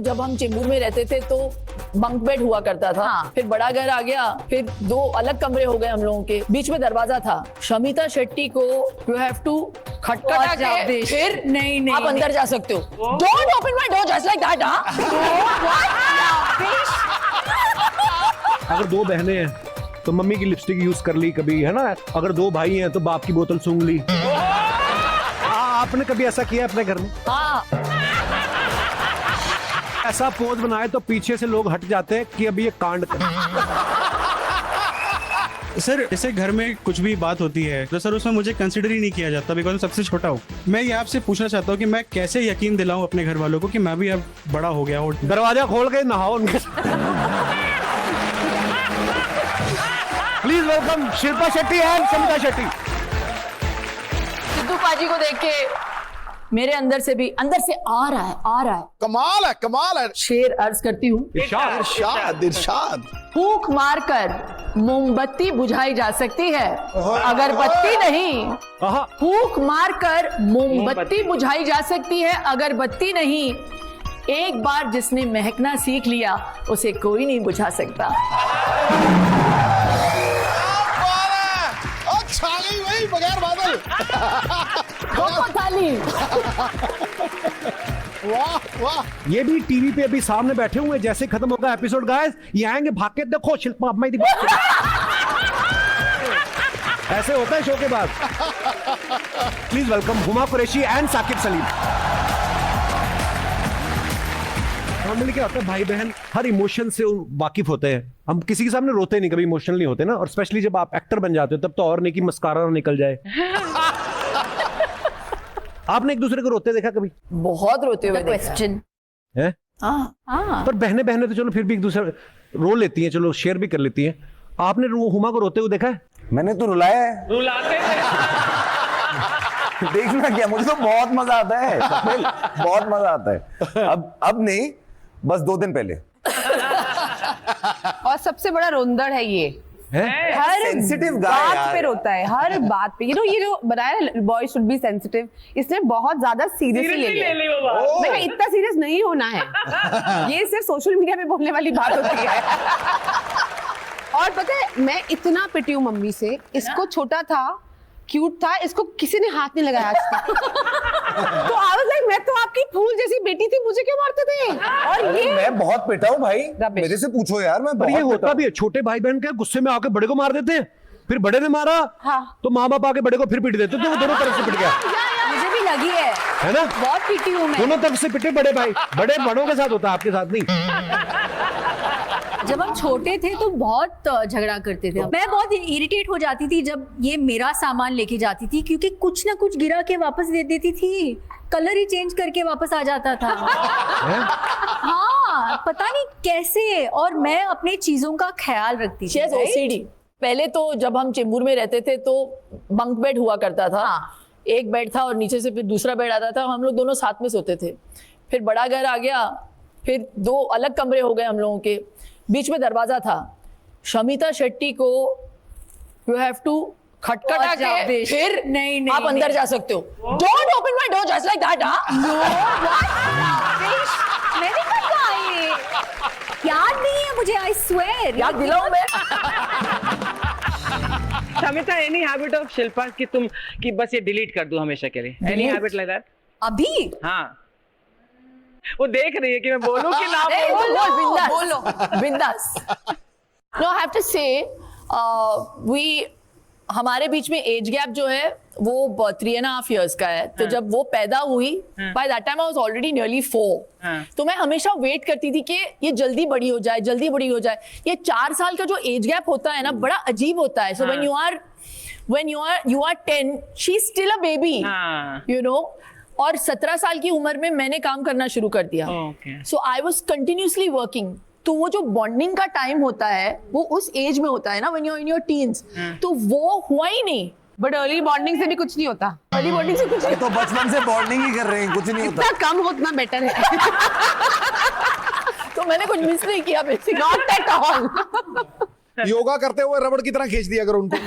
जब हम चेंबूर में रहते थे तो बंक बेड हुआ करता था। हाँ। फिर बड़ा घर आ गया, फिर 2 अलग कमरे हो गए हम लोगों के, बीच में दरवाजा था। शमिता शेट्टी को यू हैव टू खटखटा के फिर नहीं आप अंदर जा सकते हो। Don't open my door just like that. अगर 2 बहनें हैं तो मम्मी की लिपस्टिक यूज कर ली कभी, है ना। अगर 2 भाई हैं तो बाप की बोतल सूंघ ली। आपने कभी ऐसा किया अपने घर में? हाँ, ऐसा पोज बनाए तो पीछे से लोग हट जाते हैं कि अभी ये कांड कर। सर जैसे घर में कुछ भी बात होती है तो सर उसमें मुझे कंसिडर ही नहीं किया जाता, बिकॉज मैं सबसे छोटा हूँ। मैं ये आपसे पूछना चाहता हूँ कि मैं कैसे यकीन दिलाऊं अपने घर वालों को कि मैं भी अब बड़ा हो गया हूँ। दरवाजा खोल के नहाओ उनके। Please welcome Shilpa Shetty and Shamita Shetty. Sidhu paaji को देख के मेरे अंदर से आ रहा है। कमाल है। शेर अर्ज करती हूँ। इरशाद। फूंक मारकर मोमबत्ती बुझाई जा सकती है, अगरबत्ती नहीं। आहा। फूंक मारकर मोमबत्ती बुझाई जा सकती है, अगरबत्ती नहीं। एक बार जिसने महकना सीख लिया उसे कोई नहीं बुझा सकता। छा गई वही बगैर बादल। थाली। वाह। ये भी टीवी पे अभी सामने बैठे हुए, जैसे खत्म होगा एपिसोड गाइस ये आएंगे भाग के, देखो शिल्पा अम्मा दी बात। ऐसे होता है शो के बाद। Please welcome Huma Qureshi and Saqib Saleem. Normally क्या होता है, भाई बहन हर इमोशन से वाकिफ होते हैं। हम किसी के सामने रोते नहीं, कभी इमोशनल नहीं होते ना। और स्पेशली जब आप एक्टर बन जाते हो तब तो और नहीं कि मस्कारा ना निकल जाए। आपने एक दूसरे को रोते देखा कभी? बहुत रोते हुए देखा क्वेश्चन है। हाँ। पर बहनें तो चलो फिर भी एक दूसरे रो लेती हैं, चलो शेयर भी कर लेती हैं। आपने हुमा को रोते हुए देखा है? मैंने तो रुलाया है। रुलाते देखना क्या, मुझे तो बहुत मजा आता है। बहुत मजा आता है। अब नहीं, बस 2 दिन पहले। और सबसे बड़ा रोंदड़ है ये। हर सेंसिटिव गाय बात यार। पे रोता है, हर बात पे। ये जो बनाया ना बॉय शुड बी सेंसिटिव, इसने बहुत ज्यादा सीरियसली ले लिया। ले वो बात। मैं इतना सीरियस नहीं होना है। ये सिर्फ सोशल मीडिया पे बोलने वाली बात होती है। और पता है मैं इतना पिटी हूँ मम्मी से। इसको छोटा था, क्यूट था, इसको किसी ने हाथ नहीं लगाया आज तक। तो आई वाज लाइक मैं तो आपकी फूल जैसी बेटी थी, मुझे क्यों मारते थे? और ये मैं बहुत पिटा हूँ भाई, Rubbish। मेरे से पूछो यार। मैं पर ये बहुत होता भी है, छोटे भाई बहन के गुस्से में आके बड़े को मार देते हैं, फिर बड़े ने मारा हाँ। तो माँ बाप आके बड़े को फिर पीट देते, तो वो दोनों तरफ से पिट गया, मुझे भी लगी है ना। बहुत पीटी हूँ मैं। दोनों तरफ से पिटे बड़े भाई, बड़े बड़ों के साथ होता है, आपके साथ नहीं। जब हम छोटे थे तो बहुत झगड़ा करते थे। मैं बहुत इरिटेट हो जाती थी जब ये मेरा सामान लेके जाती थी, क्योंकि कुछ ना कुछ गिरा के वापस दे देती थी, कलर ही चेंज करके वापस आ जाता था। हाँ, पता नहीं कैसे। और मैं अपने चीजों का ख्याल रखती थी। OCD। पहले तो जब हम चेंबूर में रहते थे तो बंक बेड हुआ करता था। एक बेड था और नीचे से फिर दूसरा बेड आता था, हम लोग दोनों साथ में सोते थे। फिर बड़ा घर आ गया, फिर 2 अलग कमरे हो गए हम लोगों के, बीच में दरवाजा था। शमिता शेट्टी को यू हैव टू खटखटा के फिर नहीं आप अंदर जा सकते हो। Don't open my door just like that. मैंने कब कहा ये? याद नहीं है मुझे, आई स्वेयर। याद दिलाऊं मैं? Shamita, any habit of Shilpa कि बस ये डिलीट कर दूं हमेशा के लिए? Any habit like that? अभी हाँ, वो देख रही है कि मैं बोलूं कि ना बोलो बिंदास। नो, आई हैव टू से हमारे बीच में एज गैप जो है वो 3.5 years का है। तो जब वो पैदा हुई, by that time I was already nearly 4। तो मैं हमेशा वेट करती थी कि ये जल्दी बड़ी हो जाए, जल्दी बड़ी हो जाए। ये 4 साल का जो एज गैप होता है ना, बड़ा अजीब होता है। So when you are 10, she is still a baby, you know. और 17 साल की उम्र में मैंने काम करना शुरू कर दिया। सो आई वॉज कंटिन्यूसली वर्किंग। तो वो जो बॉन्डिंग का टाइम होता है वो उस एज में होता है ना, when you are in your teens. तो वो हुआ ही नहीं। बट अर्ली बॉन्डिंग से भी कुछ नहीं होता। अर्ली बॉन्डिंग से कुछ नहीं। तो बचपन से बॉन्डिंग ही कर रहे हैं, कुछ नहीं होता। जितना कम हो उतना बेटर है। तो मैंने कुछ मिस नहीं किया basically. Not at all. Yoga करते हुए रबड़ की तरह खींच दिया करो उनको।